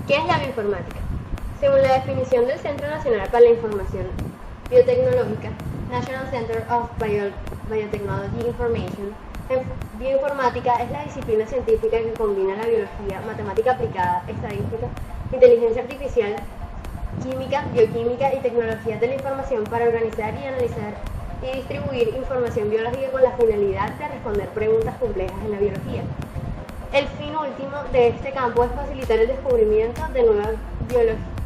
¿Qué es la bioinformática? Según la definición del Centro Nacional para la Información Biotecnológica, National Center of Biotechnology Information, bioinformática es la disciplina científica que combina la biología, matemática aplicada, estadística, inteligencia artificial, química, bioquímica y tecnologías de la información para organizar y analizar y distribuir información biológica con la finalidad de responder preguntas complejas en la biología. El fin último de este campo es facilitar el descubrimiento de nuevas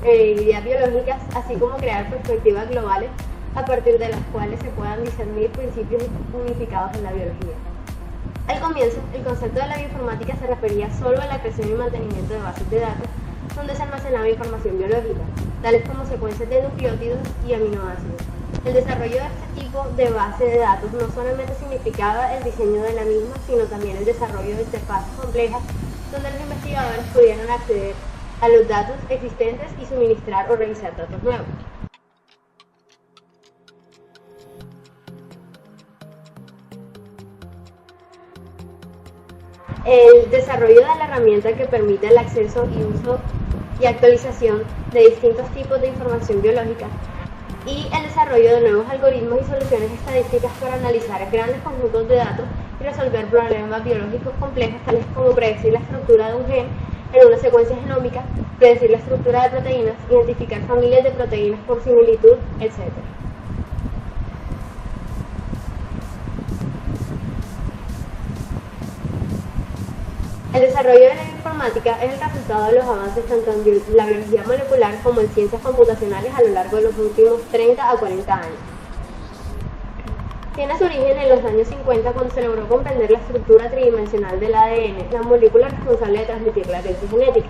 ideas biológicas, así como crear perspectivas globales a partir de las cuales se puedan discernir principios unificados en la biología. Al comienzo, el concepto de la bioinformática se refería solo a la creación y mantenimiento de bases de datos donde se almacenaba información biológica, tales como secuencias de nucleótidos y aminoácidos. El desarrollo de este tipo de base de datos no solamente significaba el diseño de la misma, sino también el desarrollo de interfaces complejas donde los investigadores pudieran acceder a los datos existentes y suministrar o revisar datos nuevos. El desarrollo de la herramienta que permite el acceso y uso y actualización de distintos tipos de información biológica y el desarrollo de nuevos algoritmos y soluciones estadísticas para analizar grandes conjuntos de datos y resolver problemas biológicos complejos tales como predecir la estructura de un gen en una secuencia genómica, predecir la estructura de proteínas, identificar familias de proteínas por similitud, etc. El desarrollo de la informática es el resultado de los avances tanto en la biología molecular como en ciencias computacionales a lo largo de los últimos 30 a 40 años. Tiene su origen en los años 50 cuando se logró comprender la estructura tridimensional del ADN, la molécula responsable de transmitir la herencia genética.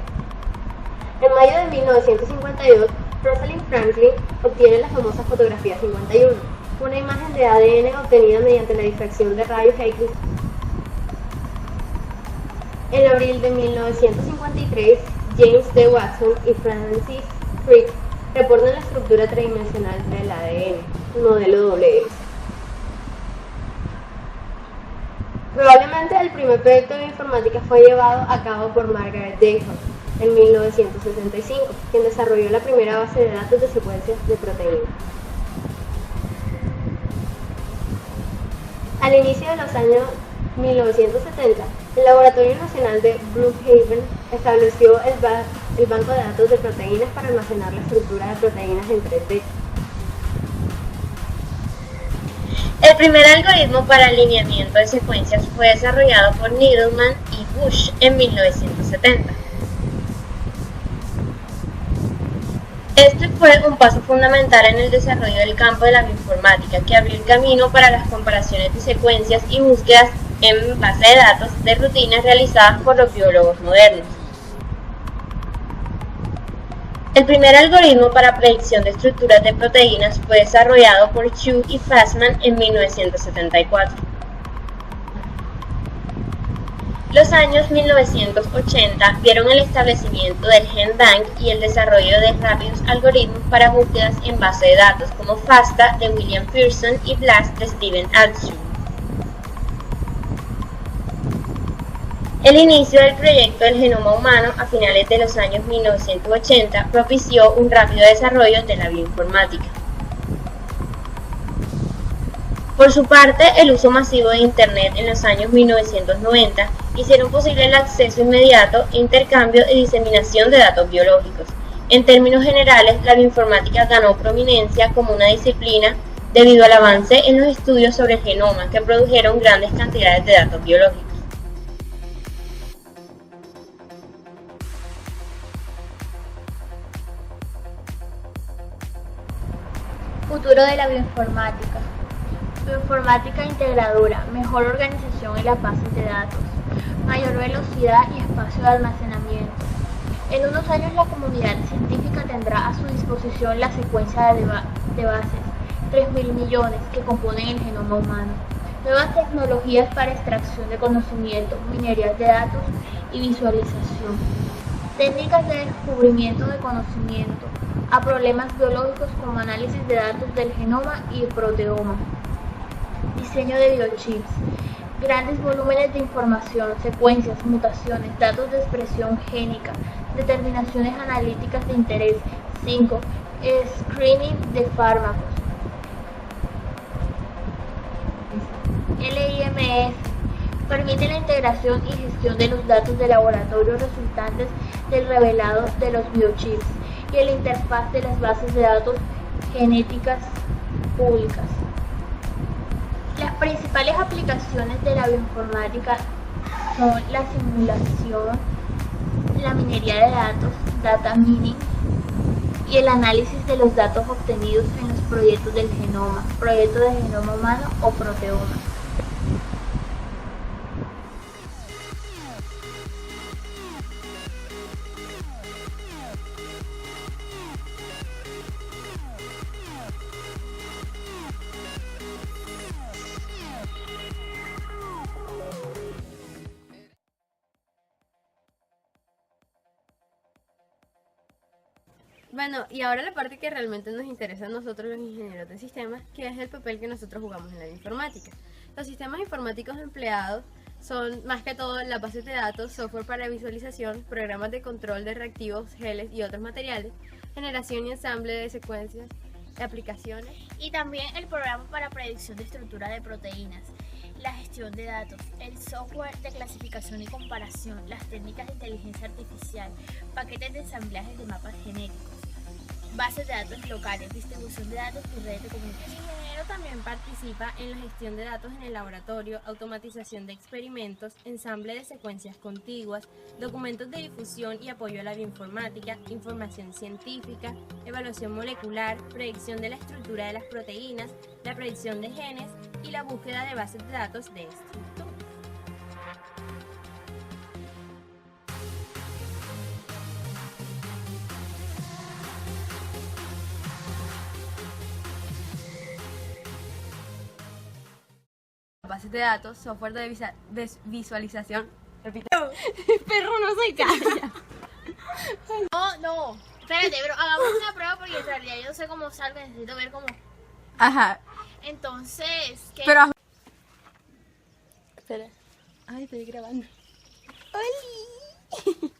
En mayo de 1952, Rosalind Franklin obtiene la famosa fotografía 51, una imagen de ADN obtenida mediante la difracción de rayos X. En abril de 1953, James D. Watson y Francis Crick reportan la estructura tridimensional del ADN, modelo WX. Probablemente el primer proyecto de informática fue llevado a cabo por Margaret Dayhoff en 1975, quien desarrolló la primera base de datos de secuencias de proteínas. Al inicio de los años 1970, el Laboratorio Nacional de Brookhaven estableció el banco de datos de proteínas para almacenar la estructura de proteínas en 3D. El primer algoritmo para alineamiento de secuencias fue desarrollado por Needleman y Bush en 1970. Este fue un paso fundamental en el desarrollo del campo de la bioinformática, que abrió el camino para las comparaciones de secuencias y búsquedas en base de datos de rutinas realizadas por los biólogos modernos. El primer algoritmo para predicción de estructuras de proteínas fue desarrollado por Chu y Fastman en 1974. Los años 1980 vieron el establecimiento del GenBank y el desarrollo de rápidos algoritmos para búsquedas en base de datos como FASTA de William Pearson y BLAST de Steven Altschul. El inicio del proyecto del genoma humano a finales de los años 1980 propició un rápido desarrollo de la bioinformática. Por su parte, el uso masivo de Internet en los años 1990 hicieron posible el acceso inmediato, intercambio y diseminación de datos biológicos. En términos generales, la bioinformática ganó prominencia como una disciplina debido al avance en los estudios sobre el genoma que produjeron grandes cantidades de datos biológicos. Futuro de la bioinformática. Bioinformática integradora, mejor organización en las bases de datos, mayor velocidad y espacio de almacenamiento. En unos años la comunidad científica tendrá a su disposición la secuencia de bases, 3.000 millones, que componen el genoma humano. Nuevas tecnologías para extracción de conocimiento, minería de datos y visualización. Técnicas de descubrimiento de conocimiento a problemas biológicos como análisis de datos del genoma y proteoma. Diseño de biochips. Grandes volúmenes de información, secuencias, mutaciones, datos de expresión génica, determinaciones analíticas de interés. 5. Screening de fármacos. LIMS permite la integración y gestión de los datos de laboratorio resultantes del revelado de los biochips y la interfaz de las bases de datos genéticas públicas. Las principales aplicaciones de la bioinformática son la simulación, la minería de datos, data mining, y el análisis de los datos obtenidos en los proyectos del genoma, proyectos de genoma humano o proteoma. Bueno, y ahora la parte que realmente nos interesa a nosotros los ingenieros de sistemas, que es el papel que nosotros jugamos en la informática. Los sistemas informáticos empleados son más que todo la base de datos, software para visualización, programas de control de reactivos, geles y otros materiales, generación y ensamble de secuencias, aplicaciones. Y también el programa para predicción de estructura de proteínas, la gestión de datos, el software de clasificación y comparación, las técnicas de inteligencia artificial, paquetes de ensamblajes de mapas genéticos, bases de datos locales, distribución de datos y redes de comunicación. El ingeniero también participa en la gestión de datos en el laboratorio, automatización de experimentos, ensamble de secuencias contiguas, documentos de difusión y apoyo a la bioinformática, información científica, evaluación molecular, predicción de la estructura de las proteínas, la predicción de genes y la búsqueda de bases de datos de estructura. Bases de datos, software de visualización. Repite. Perro, no se calla. No, espérate, pero hagamos una prueba porque en realidad yo no sé cómo salgo, necesito ver cómo. Ajá. Entonces, ¿qué? Pero. Espera. Ay, estoy grabando. ¡Oli!